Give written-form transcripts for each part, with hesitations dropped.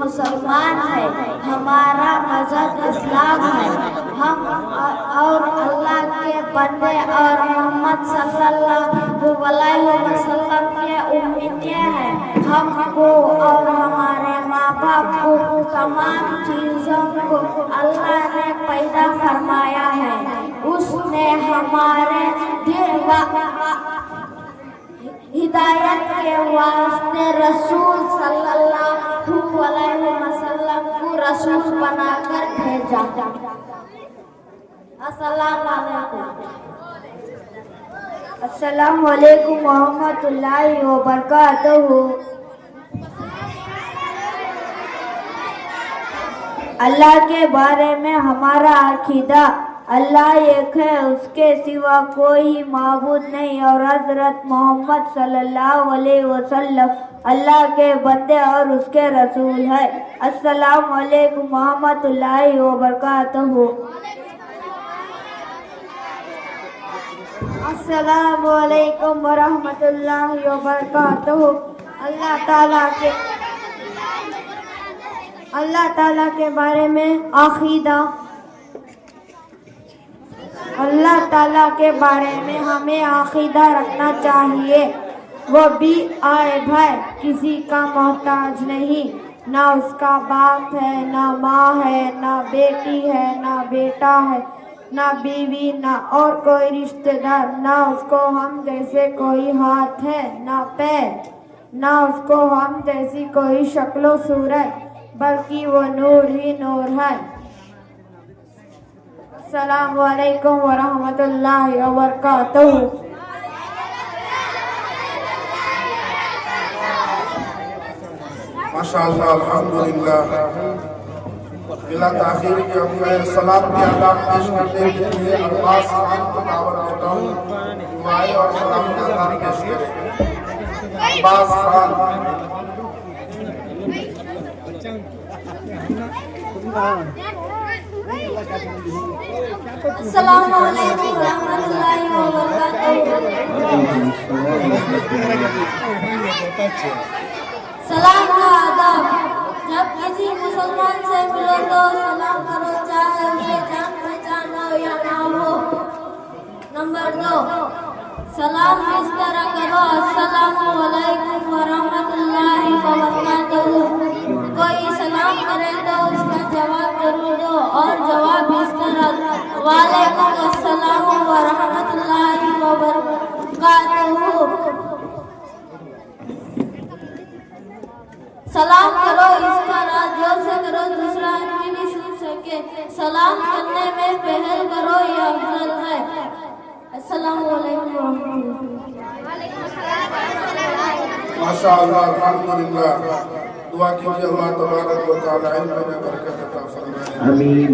मुसलमान हैं, हमारा मजहब इस्लाम है। हम और अल्लाह के बंदे और मोहम्मद सल्लल्लाहु अलैहि वसल्लम के उम्मती हैं। हमको और हमारे माँ बाप को तमाम चीज़ों को अल्लाह ने पैदा फरमाया है। उसने हमारे हिदायत के वास्ते रसूल सल्लल्लाहु अलैहि वसल्लम को रसूल बनाकर भेजा। अस्सलाम वालेकुम रहमतुल्लाहि व बरकातहू। अल्लाह के बारे में हमारा अकीदा, अल्लाह एक है, उसके सिवा कोई माबूद नहीं और हज़रत मोहम्मद सल्लल्लाहु अलैहि वसल्लम अल्लाह के बंदे और उसके रसूल है। अस्सलाम वालेकुम रहमतुल्लाहि व बरकातहू। अस्सलाम वालेकुम व रहमतुल्लाहि व बरकातहू। अल्लाह ताला के बारे में अकीदा, अल्लाह ताला के बारे में हमें अकीदा रखना चाहिए। वो भी आए भाई किसी का मोहताज नहीं, ना उसका बाप है, ना माँ है, ना बेटी है, ना बेटा है, ना बीवी, ना और कोई रिश्तेदार, ना उसको हम जैसे कोई हाथ है, ना पैर, ना उसको हम जैसी कोई शक्लो सूरत, बल्कि वो नूर ही नूर है। अस्सलामु अलैकुम व रहमतुल्लाहि व बरकातहू। माशाअल्लाह, अल्हम्दुलिल्लाह। बिला ताखीर के अब मैं सलाम की आदाब पेश करने के लिए अब्बास खान को दावत देता हूँ। दुआएं और सलाम की आदाब पेश करें। अब्बास खान। अस्सलामु अलैकुम रहमतुल्लाहि व बरकातहू। सलाम का आदाब, जब किसी मुसलमान से मिलो तो सलाम करो, चाहे उसे जान पहचान हो या ना हो। नंबर 2, सलाम इस तरह करो, अस्सलामु अलैकुम व रहमतुल्लाहि व बरकातहू। कोई सलाम करे तो उसका जवाब जरूर दो और जवाब इस तरह, वालेकुम अस्सलाम व रहमतुल्लाहि व बरकातहू। सलाम करो इस तरह जोर से करो, दूसरा आदमी भी सुन सके। सलाम करने में पहल करो, यह अफजल है। अस्सलामु अलैकुम। माशाअल्लाह, अल्हम्दुलिल्लाह। दुआ कीजिए अल्लाह तबारक व तआला इल्म में बरकत अता फरमाए। आमीन।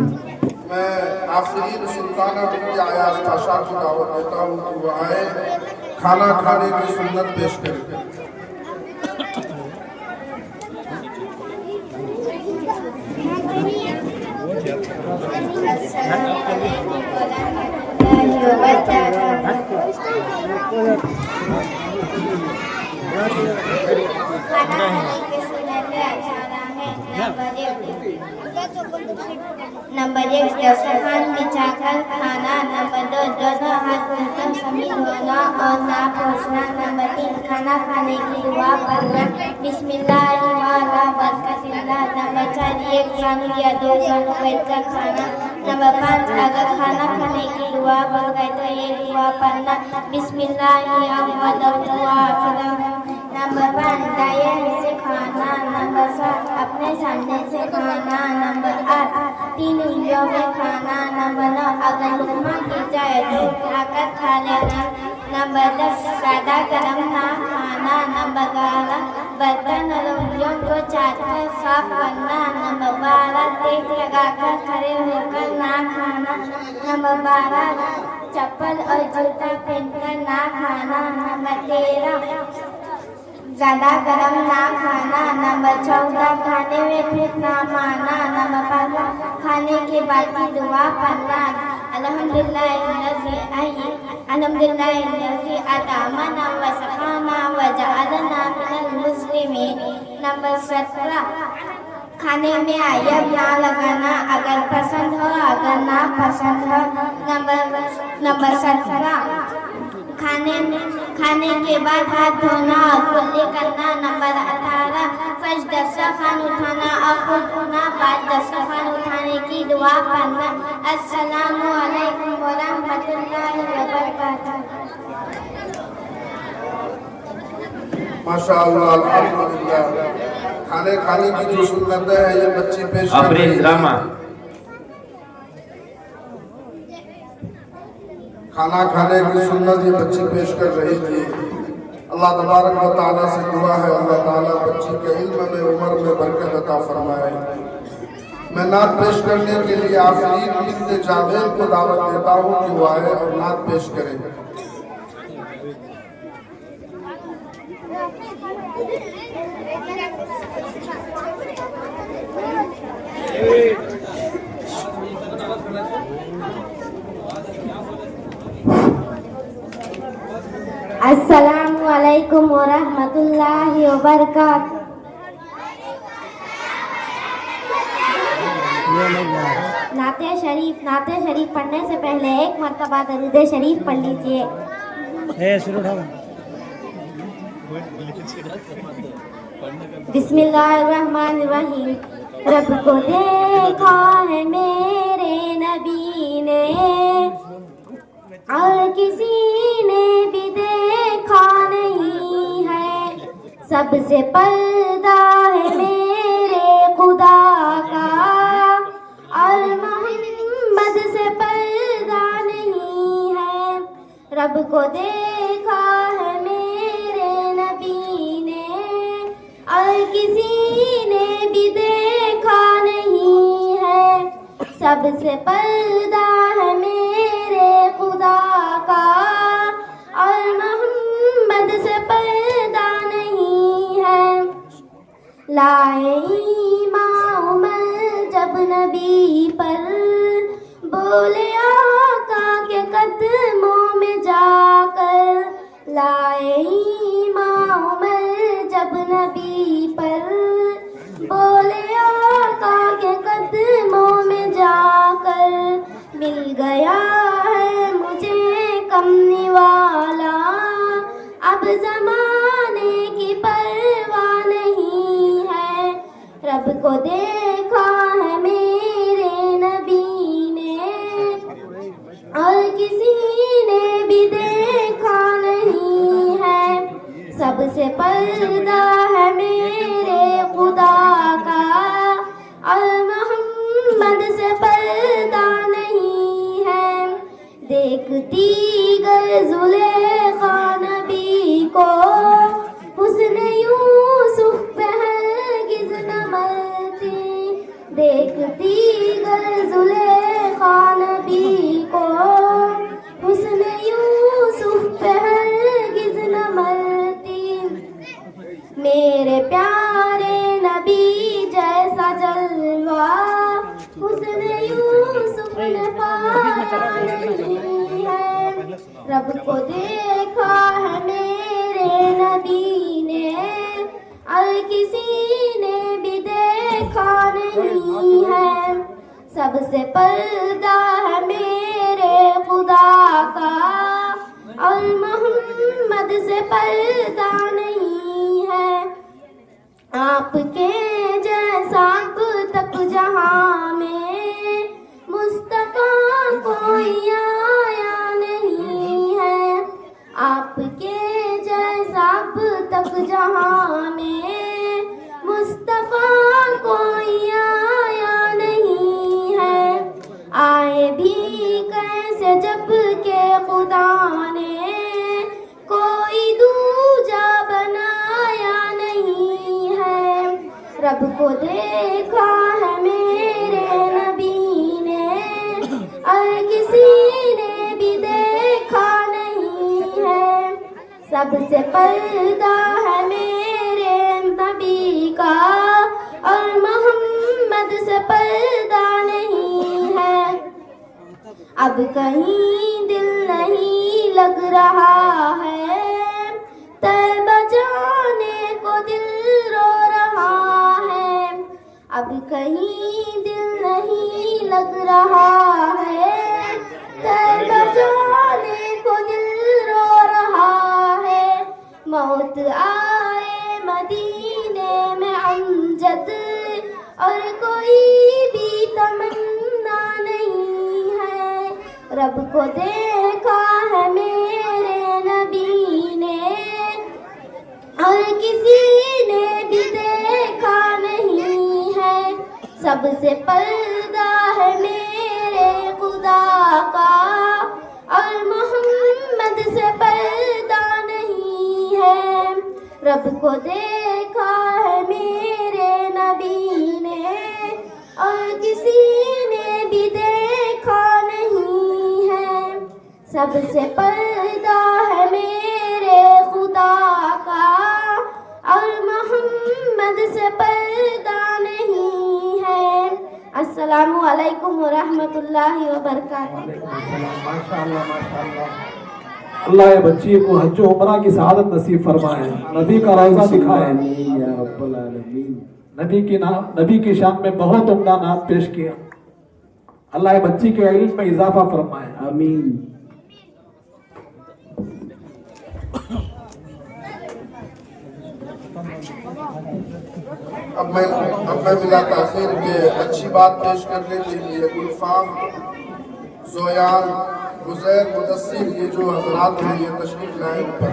मैं आफरीन सुल्ताना बिनती अयाज पाशा की दावत देता हूँ कि वो आए, खाना खाने की सुन्नत पेश करें। नंबर 1, दस्तरखान बिछाकर खाना। नंबर 2, दोनों हाथ मिलकर समीप होना और ना पहुँचना। नंबर 3, खाना खाने की दुआ पढ़ना, बिस्मिल्लाह वाला बरकतिल्लाह। नंबर 4, एक जानू या दो जानू बैठकर खाना। नंबर 5, अगर खाना खाने की दुआ बन गए तो ये दुआ पढ़ना, बिस्मिल्लाह। नंबर 5, दाएं से खाना। नंबर 7, अपने सामने से खाना। नंबर 8, 3 उंगलियों में खाना। नंबर 9, अगर लुकमा की जाए तो उठाकर खा लेना। नंबर 10, सादा गरम ना खाना। नंबर 11, बर्तन और उंगलियों को चाटकर साफ करना। नंबर 12, तेल लगाकर खड़े होकर ना खाना। नंबर 12, चप्पल और जूता पहनकर ना खाना। नंबर 13, ज़्यादा गरम ना खाना। नंबर 14, खाने में फिर ना माना। नंबर 15, खाने के बाद की दुआ पढ़ना, अल्हम्दुलिल्लाहि अतामना व सकाना व जअलना मिनल मुस्लिमीन। नंबर 17, खाने में आयब ना लगाना, अगर पसंद हो अगर ना पसंद हो। नंबर 17 खाने के बाद हाथ धोना और कुल्ली करना। नंबर 18 फर्श दस्तरखान उठाना और खुद धोना, बाद दस्तरखान उठाने की दुआ करना। अस्सलामु अलैकुम व रहमतुल्लाहि व बरकातहू। माशाअल्लाह, अल्हम्दुलिल्लाह। खाने खाने की जो सुन्नतें हैं ये बच्ची पेश कर रही है। खाना खाने की सुन्नत ये बच्ची पेश कर रही थी। अल्लाह तबारक व तआला से दुआ है अल्लाह ताला बच्ची के इल्म में उम्र में बरकत अता फरमाए। मैं नात पेश करने के लिए आफरीन बिन्त जावेद को दावत देता हूँ कि वो आए और नात पेश करें। अस्सलामु अलैकुम व रहमतुल्लाहि व बरकातहू। नाते शरीफ पढ़ने से पहले एक मर्तबा दरूद शरीफ पढ़ लीजिए। बिस्मिल्लाहिर्रहमानिर्रहीम। रब को देखा है मेरे नबी ने और किसी ने भी देखा नहीं है। सबसे पर्दा है मेरे खुदा का और मोहम्मद से पर्दा नहीं है। रब को देखा है मेरे नबी ने और किसी ने भी देखा नहीं है। सबसे पर्दा है मेरे खुदा का और मोहम्मद से पर्दा नहीं है। लाए ईमान उमर जब नबी पर बोले आका के कदमों में जाकर। लाए ईमान उमर जब नबी पर बोले आका के कदमों में जाकर। मिल गया है मुझे कमने वाला, अब जमाने की परवाह नहीं है। रब को देखा है मेरे नबी ने और किसी ने भी देखा नहीं है। सबसे पर्दा है मेरे खुदा का और मोहम्मद से पर्दा नहीं है। देखती गर जुलेखा नबी को हुस्न यूसुफ पे हरगिज़ न मरती। देखती गर जुलेखा नबी को हुस्न यूसुफ पे हरगिज़ न मरती। मेरे प्यारे नबी जैसा जलवा हुस्न यूसुफ ने पाया नहीं है। रब को देखा है मेरे नबी ने और किसी ने भी देखा नहीं है। सबसे पर्दा है मेरे खुदा का और मोहम्मद से पर्दा नहीं है। आपके जैसा अब तक जहां में मुस्तफा कोई आया नहीं है। आपके जैसा अब तक जहां में मुस्तफा कोई आया नहीं है। आए भी कैसे जब के खुदा ने कोई दूजा बनाया नहीं है। रब को देखा है मेरे नबी ने और किसी ने भी देखा नहीं है। सबसे पर्दा है मेरे नबी का और मोहम्मद से पर्दा नहीं है। अब कहीं दिल नहीं लग रहा है, तैबा जाने को दिल रो रहा है। अब कहीं दिल नहीं लग रहा है, तैबा जाने को दिल रो रहा है। मौत आए मदीने में अमजद और कोई भी तमन्ना नहीं है। रब को देखा है मेरे नबी ने और किसी ने भी देखा नहीं है। सबसे पर्दा है मेरे खुदा का और मोहम्मद से पर्दा नहीं है। रब को देखा है मेरे नबी ने और किसी ने भी देखा नहीं है। सबसे पर्दा है मेरे खुदा का और मोहम्मद से पर्दा नहीं है। अस्सलामु अलैकुम व रहमतुल्लाहि व बरकातहू। माशाअल्लाह माशाअल्लाह। अल्लाह ये बच्ची को हज उमरा की सआदत नसीब फरमाए, नबी का रौजा दिखाए या रब्बुल आलमीन। नबी की शान में बहुत उम्दा नात पेश किया। अल्लाह ये बच्ची के इल्म में इजाफा फरमाए, आमीन। अब मैं बिला ताखिर के अच्छी बात पेश करने के लिए गुलफाम, जोयान, गुजैर, मुदस्सिर ये जो हजरात हैं ये तशरीफ लाए ऊपर।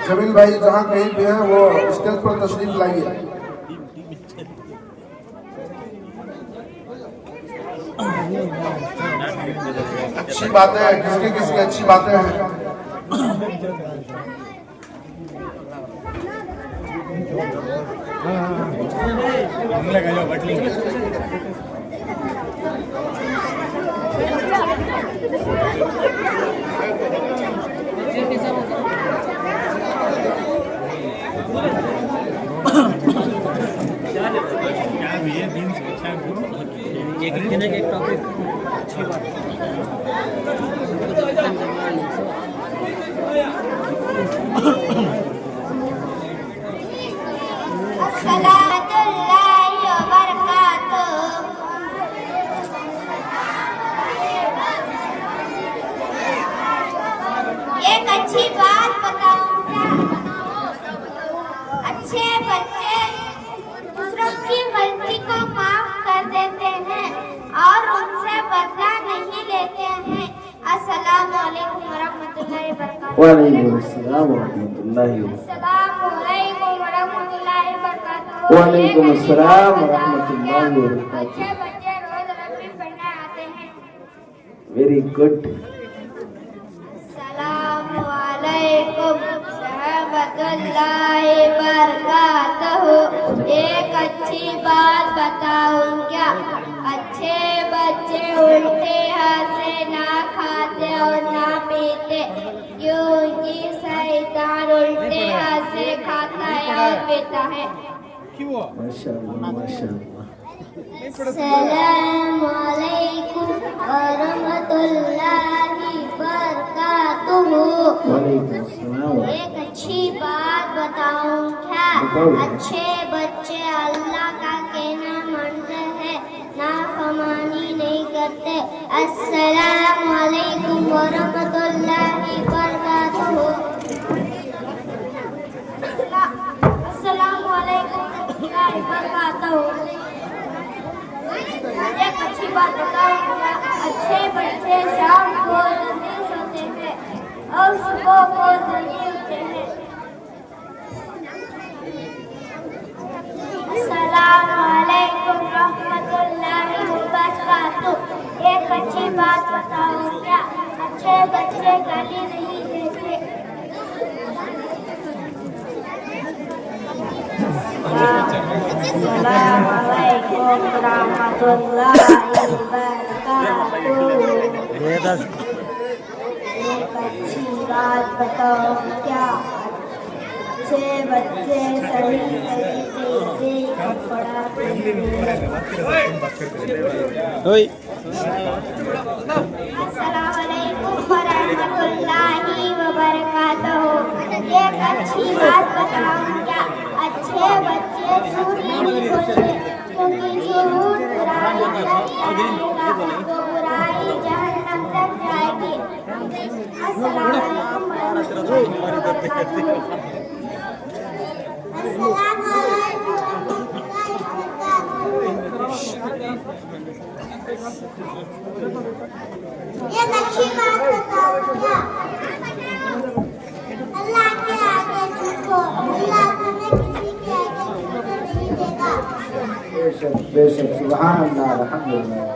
जमील भाई जहाँ कहीं भी हैं वो स्टेज पर तशरीफ लाइए। अच्छी बातें हैं, किसकी अच्छी बातें हैं। एक टॉपिक अच्छी बात एक अच्छी बात बताऊं क्या? अच्छे बच्चे दूसरों की गलती को माफ कर देते हैं और उनसे बदला नहीं लेते हैं। अस्सलामु अलैकुम वरहमतुल्लाहि वबरकातुहू। वालेकुम अस्सलाम वरहमतुल्लाहि अस्सलामु अलैकुम वरहमतुल्लाहि वबरकातुहू। वालेकुम अस्सलाम वरहमतुल्लाहि वबरकातुहू। अच्छे बच्चे रोज रब्बी पढ़ने आते हैं। Very good. अस्सलामु अलैकुम रहमतुल्लाहि वबरकातुहू। एक अच्छी बात बताऊं क्या? अच्छे बच्चे उल्टे हाथ से ना खाते और ना पीते, क्योंकि शैतान उल्टे हाथ से खाता है और पीता है। माशाअल्लाह माशाअल्लाह। अस्सलामु अलैकुम वरहमतुल्लाहि वबरकातुहू। वालेकुम अस्सलाम। एक अच्छी बात बताऊं क्या? अच्छे बच्चे अल्लाह का कहना मानते हैं, नाफरमानी नहीं करते। अस्सलामु अलैकुम वरहमतुल्लाहि वबरकातुहू। अस्सलामु अलैकुम वरहमतुल्लाहि वबरकातुहू। एक अच्छी बात बताऊं क्या? अच्छे बच्चे शाम को जल्दी सोते हैं और सुबह को जल्दी उठते हैं। अस्सलामु अलैकुम रहमतुल्लाहि वबरकातुहू। एक अच्छी बात बताऊं क्या? अच्छे बच्चे गाली नहीं देते। अस्सलामु अलैकुम रहमतुल्लाहि वबरकातुहू। एक अच्छी बात बताऊं क्या? अच्छे बच्चे सही तरीके से कपड़ा अस्सलामुअलैकुम वरहमतुल्लाहि वबरकातुहू। एक अच्छी बात बताऊं क्या? अच्छे बच्चे झूठ नहीं बोलते, क्योंकि झूठ बुराई फैलाएगा, तो बुराई जहन्नम तक जाएगी। अस्सलामुअलैकुम वरहमतुल्लाहि वबरकातुहू। एक अच्छी बात बताओ क्या? अल्लाह के आगे झुको, अल्लाह तुम्हें किसी के आगे झुकने नहीं देगा। बेशक बेशक सुभान अल्लाह अल्हम्दुलिल्लाह।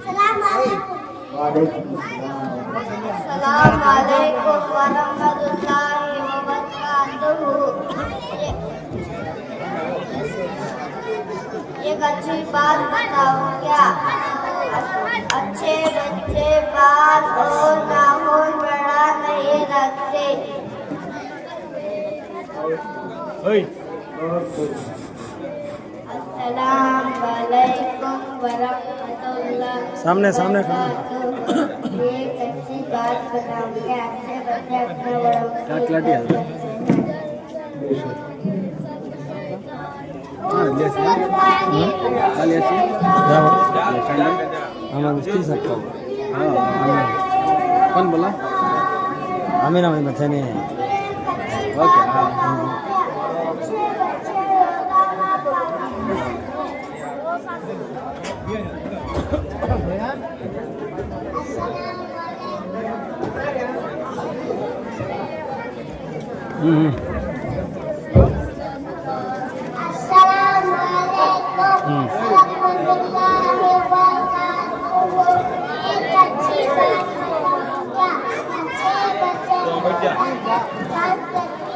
सलाम अलैकुम। वालेकुम अस्सलाम। अस्सलाम अलैकुम वरहमतुल्लाहि वबरकातुहू। एक अच्छी बात बताओ क्या? अच्छे बच्चे बात और नाखून बड़ा नहीं रखते। अस्सलाम वालेकुम वरहमतुल्लाह। सामने सामने एक अच्छी बात बताओ क्या? अच्छे बच्चे अपना बड़ा कौन बोला? हमें ना वही बच्चे नहीं है। ओके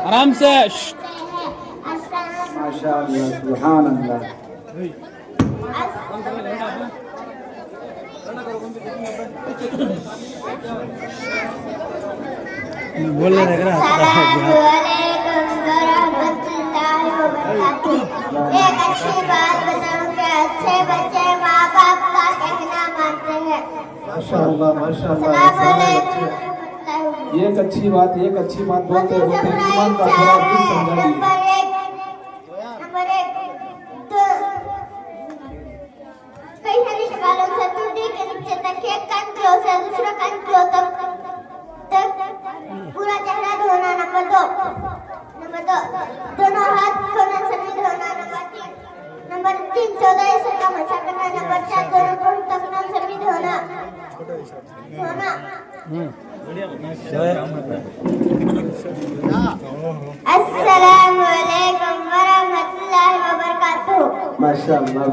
आराम से। माशाअल्लाह सुभान अल्लाह। बोलने लग रहा है। एक अच्छी बात बताऊं कि अच्छे बच्चे माँ बाप का कहना मानते हैं। माशाअल्लाह माशाअल्लाह। एक अच्छी बात बोलते बोलते ईमान का थोड़ा भी समझा दी। नंबर एक तो कई सारी सवालों से टूटी के नीचे तक एक कान क्लोज है, दूसरा कान क्लोज तक पूरा चेहरा धोना। नंबर दो दोनों हाथ खोलने से भी धोना। नंबर तीन 14 ऐसे का मशा करना। नंबर 4 दोनों को तकना से भी धोना। अस्सलाम वालेकुम वरहमतुल्लाहि वबरकातुहू। माशाअल्लाह।